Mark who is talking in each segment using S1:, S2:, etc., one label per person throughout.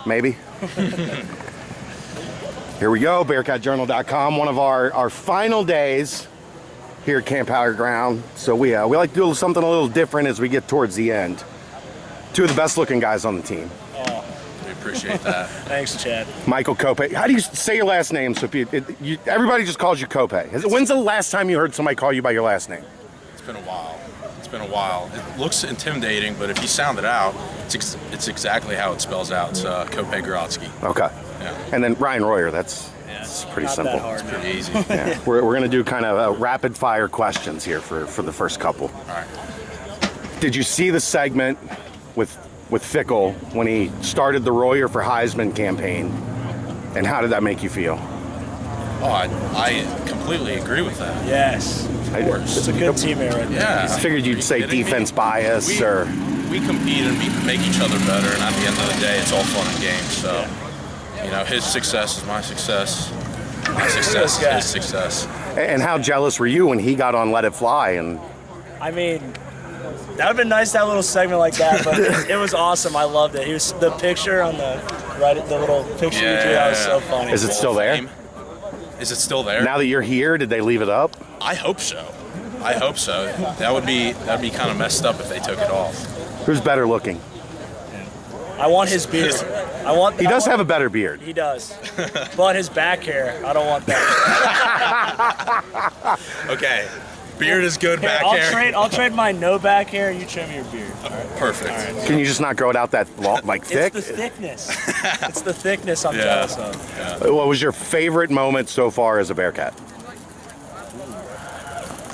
S1: maybe. Here we go, BearcatJournal.com. One of our final days here at Camp Higher Ground. So we like to do something a little different as we get towards the end. Two of the best looking guys on the team.
S2: Oh, we appreciate that. Thanks, Chad.
S1: Michael Kopay. How do you say your last name? So if everybody just calls you Kopay. When's the last time you heard somebody call you by your last name?
S3: It's been a while. It's been a while. It looks intimidating, but if you sound it out, it's exactly how it spells out. It's Kopay Grotsky.
S1: Okay.
S3: Yeah.
S1: And then Ryan Royer. That's pretty
S2: not
S1: simple.
S2: That hard,
S3: it's pretty easy.
S1: Yeah. We're going to do kind of rapid fire questions here for the first couple.
S3: All right.
S1: Did you see the segment with Fickle when he started the Royer for Heisman campaign? And how did that make you feel?
S3: Oh, I completely agree with that.
S2: Yes. Of course. It's a good team era.
S1: Yeah. I figured you'd say defense bias or...
S3: We compete and make each other better, and at the end of the day, it's all fun and games. So, you know, his success is my success. My success is his success.
S1: And how jealous were you when he got on Let It Fly? And
S2: I mean, that would have been nice to have a little segment like that, but it was awesome. I loved it. He was the picture on the little picture you drew. That was so funny.
S1: Is it still there?
S3: Is it still there?
S1: Now that you're here, did they leave it up?
S3: I hope so. I hope so. That'd be kind of messed up if they took it off.
S1: Who's better looking?
S2: I want his beard.
S1: He does have a better beard.
S2: He does. But his back hair, I don't want that.
S3: Okay. Beard is good, back hair.
S2: I'll trade my no back hair, you trim your beard. Right.
S3: Perfect.
S2: Right.
S1: Can you just not grow it out that long, like thick?
S2: It's the thickness. It's the thickness I'm jealous of.
S3: Yeah.
S1: What was your favorite moment so far as a Bearcat?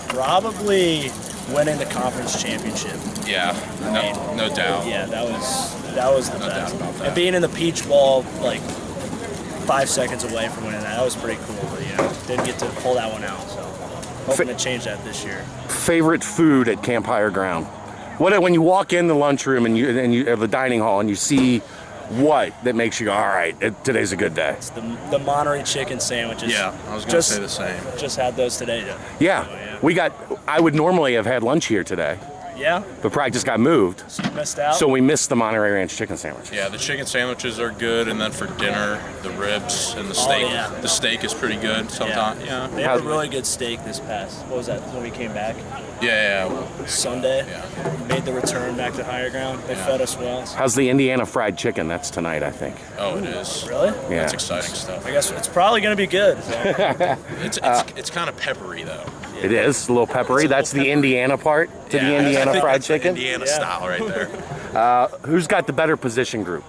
S2: Probably winning the conference championship.
S3: Yeah, no doubt.
S2: Yeah, that was the best.
S3: Doubt about that.
S2: And being in the Peach Bowl, like 5 seconds away from winning that was pretty cool. But didn't get to pull that one out. So hoping to change that this year.
S1: Favorite food at Camp Higher Ground? When you walk in the lunchroom and you have the dining hall and you see what that makes you go, all right, today's a good day?
S2: It's the Monterey chicken sandwiches.
S3: Yeah, I was going to say the same.
S2: Just had those today.
S1: Yeah. I would normally have had lunch here today.
S2: Yeah?
S1: But practice got moved.
S2: So you missed out?
S1: So we missed the Monterey Ranch chicken sandwich.
S3: Yeah, the chicken sandwiches are good, and then for dinner, the ribs and the steak.
S2: Yeah.
S3: The steak is pretty good sometimes. Yeah.
S2: They had a really good steak this past, what was that, when we came back?
S3: Yeah.
S2: Sunday.
S3: Yeah.
S2: Made the return back to Higher Ground. They fed us well. So.
S1: How's the Indiana fried chicken? That's tonight, I think.
S3: Oh, it is.
S2: Really?
S1: Yeah.
S3: That's exciting stuff.
S2: I guess it's probably going to be good. So.
S3: It's kind of peppery, though.
S1: It is a little peppery. That's the Indiana part to the Indiana fried chicken.
S3: Indiana style right there.
S1: Who's got the better position group?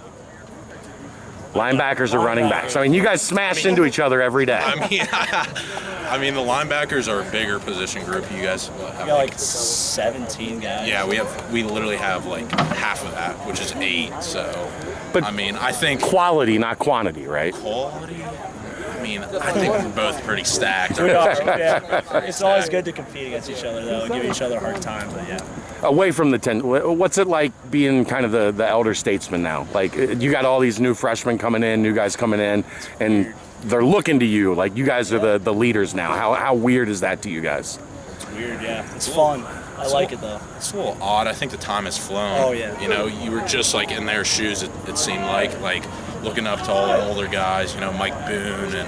S1: Linebackers or running backs? I mean, you guys smash into each other every day.
S3: I mean, the linebackers are a bigger position group. You guys have
S2: like 17 guys.
S3: Yeah, we literally have like half of that, which is 8. So,
S1: but
S3: I mean, I think
S1: quality, not quantity, right?
S3: Quality. I mean, I think we're both pretty stacked.
S2: It's always good to compete against each other, though, and give each other a hard time. But yeah.
S1: Away from the 10, what's it like being kind of the elder statesman now? Like, you got all these new freshmen coming in, new guys coming in, and they're looking to you. Like, you guys are the leaders now. How weird is that to you guys?
S2: It's weird, yeah. It's fun. I like it, though.
S3: It's a little odd. I think the time has flown.
S2: Oh, yeah.
S3: You know, you were just, like, in their shoes, it seemed like looking up to all the older guys, Mike Boone and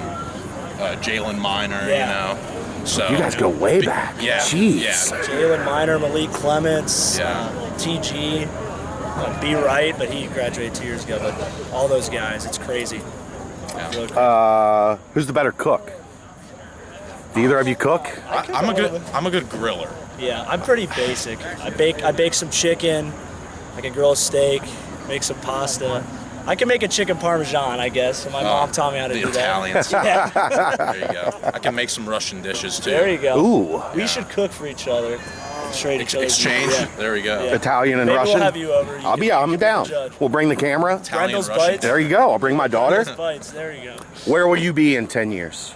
S3: Jalen Minor, So
S1: you guys go way back.
S3: Yeah.
S1: Jeez.
S3: Yeah.
S2: Jalen Minor, Malik Clements,
S3: yeah.
S2: TG, B. Wright, but he graduated 2 years ago. But all those guys, it's crazy.
S3: Yeah.
S2: Really crazy.
S1: Who's the better cook? Do either of you cook?
S3: I'm a good griller.
S2: Yeah, I'm pretty basic. I bake some chicken. I can grill a steak, make some pasta. I can make a chicken parmesan, I guess. My mom taught me how to do
S3: Italians.
S2: that. Yeah.
S3: There you go. I can make some Russian dishes too.
S2: There you go.
S1: Ooh.
S2: We should cook for each other. Trade each other.
S3: Exchange. Yeah. There we go.
S2: Yeah.
S1: Italian and
S2: Maybe
S1: Russian.
S2: We'll have you over.
S1: I'm down. We'll bring the camera.
S2: Brendel's Bites.
S1: There you go. I'll bring my daughter.
S2: Brendel's Bites. There you go.
S1: Where will you be in 10 years?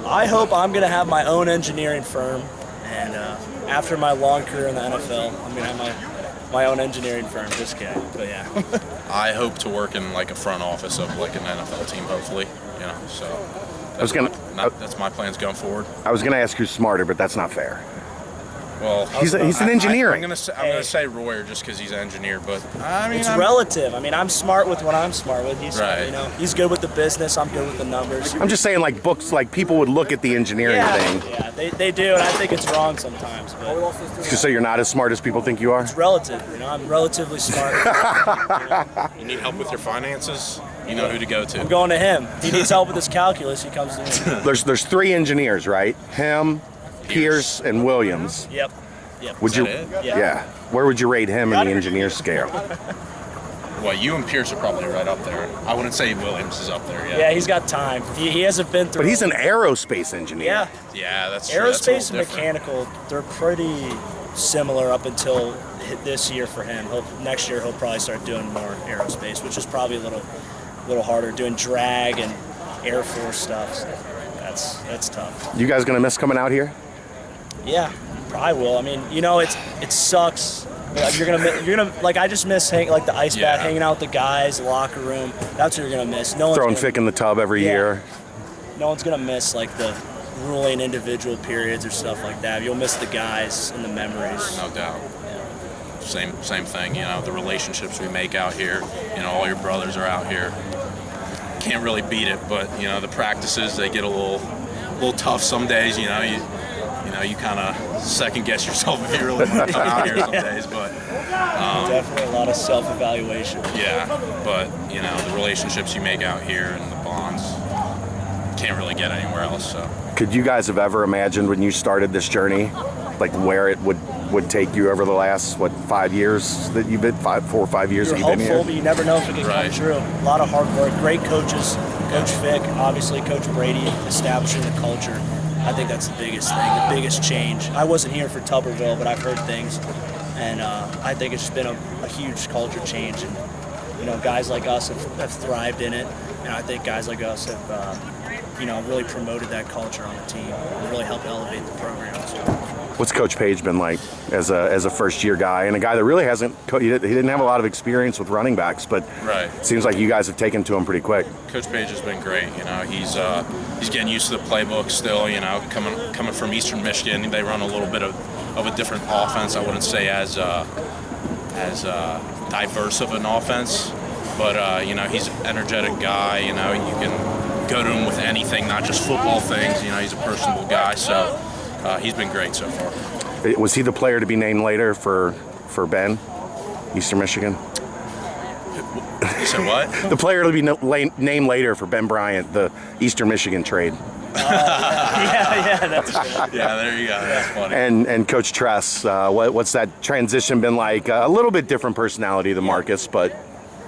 S2: I hope I'm going to have my own engineering firm, and after my long career in the NFL, I'm going to have my own engineering firm. Just kidding, but yeah.
S3: I hope to work in like a front office of like an NFL team, hopefully. So that's my plans going forward.
S1: I was gonna ask who's smarter, but that's not fair.
S3: Well,
S1: He's an engineering.
S3: I'm gonna say Royer just because he's an engineer, but I mean
S2: It's relative. I mean, I'm smart with what I'm smart with. He's,
S3: Right.
S2: you know, he's good with the business. I'm good with the numbers.
S1: I'm just saying, like books, like people would look at the engineering thing.
S2: Yeah, they do, and I think it's wrong sometimes. But
S1: Just so you're not as smart as people think you are.
S2: it's relative. You know, I'm relatively smart.
S3: you need help with your finances. You know who to go to.
S2: I'm going to him. He needs help with his calculus. He comes to me.
S1: There's 3 engineers, right? Him, Pierce, and Williams.
S2: Yep. Yep.
S1: Would you?
S3: Is that it?
S1: Yeah. Where would you rate him in the engineer scale?
S3: Well, you and Pierce are probably right up there. I wouldn't say Williams is up there yet.
S2: Yeah, he's got time. He hasn't been through.
S1: But he's an aerospace engineer.
S2: Yeah.
S3: Yeah, that's true. That's a
S2: Aerospace and
S3: little different.
S2: mechanical, they're pretty similar up until this year for him. Next year he'll probably start doing more aerospace, which is probably a little harder, doing drag and Air Force stuff. So that's tough.
S1: You guys gonna miss coming out here?
S2: Yeah, probably will. I mean, you know, it sucks. You're gonna like I just miss the ice bath, hanging out with the guys, the locker room. That's what you're gonna miss. No one's
S1: Throwing
S2: gonna,
S1: Fick in the tub every year.
S2: No one's gonna miss like the ruling individual periods or stuff like that. You'll miss the guys and the memories.
S3: No doubt. Same thing. You know, the relationships we make out here. You know, all your brothers are out here. Can't really beat it, but you know, the practices, they get a little tough some days. You know, you kind of second guess yourself if you really want to come out here some days. But
S2: Definitely a lot of self-evaluation.
S3: yeah, but you know, the relationships you make out here and the bonds can't really get anywhere else. So.
S1: Could you guys have ever imagined when you started this journey, like where it would take you over the last 5 years that you've been 4 or 5 years
S2: You're
S1: that you've been
S2: hopeful,
S1: here?
S2: but you never know if it can
S3: Right.
S2: come true. A lot of hard work, great coaches, Coach Fick, obviously Coach Brady, establishing the culture. I think that's the biggest thing, the biggest change. I wasn't here for Tuberville, but I've heard things, and I think it's just been a huge culture change. And you know, guys like us have thrived in it, and I think guys like us have really promoted that culture on the team and really helped elevate the program. So.
S1: What's Coach Page been like as a first-year guy and a guy that really hasn't? He didn't have a lot of experience with running backs, but
S3: Right.
S1: it seems like you guys have taken to him pretty quick.
S3: Coach Page has been great. You know, he's getting used to the playbook still. You know, coming from Eastern Michigan, they run a little bit of a different offense. I wouldn't say as diverse of an offense, but you know, he's an energetic guy. You know, you can go to him with anything, not just football things. You know, he's a personable guy, so he's been great so far.
S1: Was he the player to be named later for Ben, Eastern Michigan?
S3: You said what?
S1: The player to be named later for Ben Bryant, the Eastern Michigan trade.
S2: Yeah, that's good.
S3: Yeah, there you go. That's funny.
S1: And Coach Tress, what's that transition been like? A little bit different personality than Marcus, but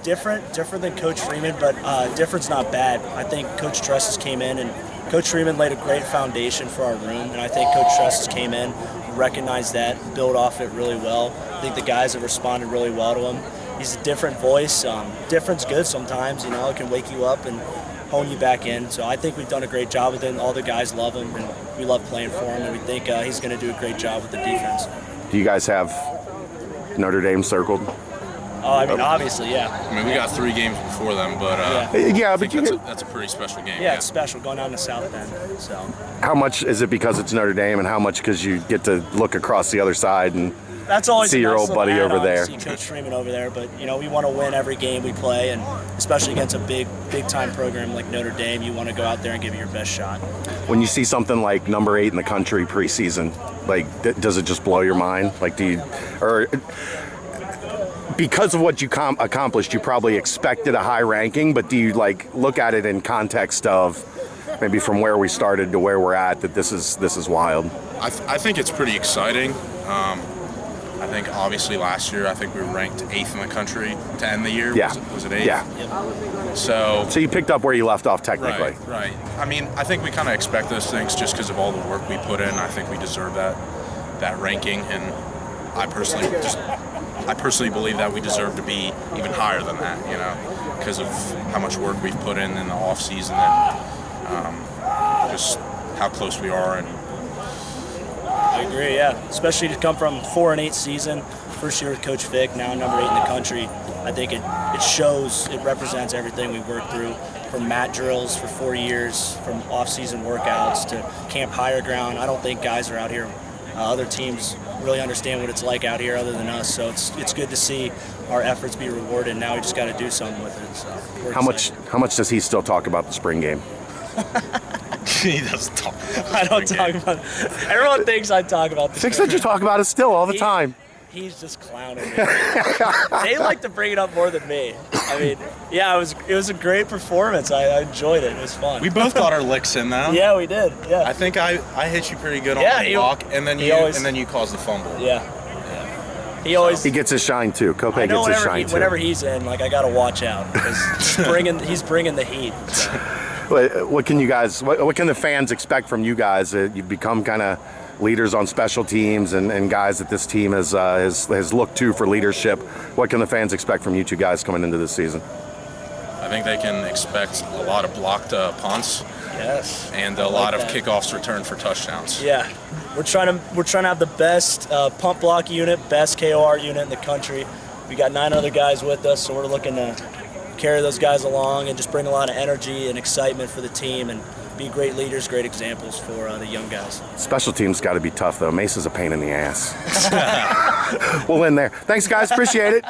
S2: Different than Coach Freeman, but different's not bad. I think Coach Trusses came in, and Coach Freeman laid a great foundation for our room, and I think Coach Trusses came in, recognized that, built off it really well. I think the guys have responded really well to him. He's a different voice. Different's good sometimes, you know, it can wake you up and hone you back in. So I think we've done a great job with him. All the guys love him, and we love playing for him, and we think he's going to do a great job with the defense.
S1: do you guys have Notre Dame circled?
S2: Oh, I mean, obviously, yeah.
S3: I mean, we got 3 games before them, but
S1: Yeah,
S3: I
S1: but
S3: think that's a pretty special game.
S2: Yeah, it's special going down to South Bend. So
S1: how much is it because it's Notre Dame, and how much because you get to look across the other side and
S2: that's always
S1: see
S2: a
S1: your
S2: nice
S1: old
S2: little
S1: buddy over
S2: add-on to
S1: there?
S2: See Coach Freeman over there, but you know, we want to win every game we play, and especially against a big time program like Notre Dame, you want to go out there and give it your best shot.
S1: When you see something like number 8 in the country preseason, like does it just blow your mind? Like because of what you accomplished, you probably expected a high ranking, but do you like look at it in context of maybe from where we started to where we're at, that this is wild?
S3: I think it's pretty exciting. I think obviously last year, I think we were ranked 8th in the country to end the year.
S1: Yeah.
S3: Was it 8th?
S1: Yeah.
S3: So
S1: you picked up where you left off technically.
S3: Right. I mean, I think we kind of expect those things just because of all the work we put in. I think we deserve that ranking, and I personally believe that we deserve to be even higher than that, you know, because of how much work we've put in the off season and just how close we are. And
S2: I agree, yeah. Especially to come from 4-8 season, first year with Coach Vic, now number 8 in the country. I think it shows, it represents everything we worked through, from mat drills for 4 years, from off-season workouts to Camp Higher Ground. I don't think guys are out here, other teams really understand what it's like out here other than us. So it's good to see our efforts be rewarded. Now we just got to do something with it. So we're excited.
S1: How much does he still talk about the spring game?
S3: He doesn't talk.
S2: I don't talk about it. Everyone thinks I talk about this.
S1: Six that you talk about it still all the
S2: He-
S1: time.
S2: He's just clowning me. They like to bring it up more than me. I mean, yeah, it was a great performance. I enjoyed it. It was fun.
S3: We both got our licks in though.
S2: Yeah, we did. Yeah.
S3: I think I hit you pretty good on
S2: Yeah,
S3: the
S2: he-
S3: block, and then
S2: he
S3: you
S2: always-
S3: and then you caused the fumble.
S2: Yeah. He always.
S1: He gets his shine too.
S2: I
S1: Kopay
S2: know
S1: gets his shine too.
S2: whenever he's in, like I gotta watch out because he's bringing the heat. So.
S1: What can you guys? What can the fans expect from you guys? You've become kind of leaders on special teams and guys that this team has looked to for leadership. What can the fans expect from you two guys coming into this season?
S3: I think they can expect a lot of blocked punts
S2: Yes.
S3: and a lot of kickoffs returned for touchdowns.
S2: Yeah, we're trying to have the best pump block unit, best KOR unit in the country. We got 9 other guys with us, so we're looking to carry those guys along and just bring a lot of energy and excitement for the team and be great leaders, great examples for the young guys.
S1: Special teams got to be tough though. Mace is a pain in the ass. We'll end there. Thanks guys, appreciate it.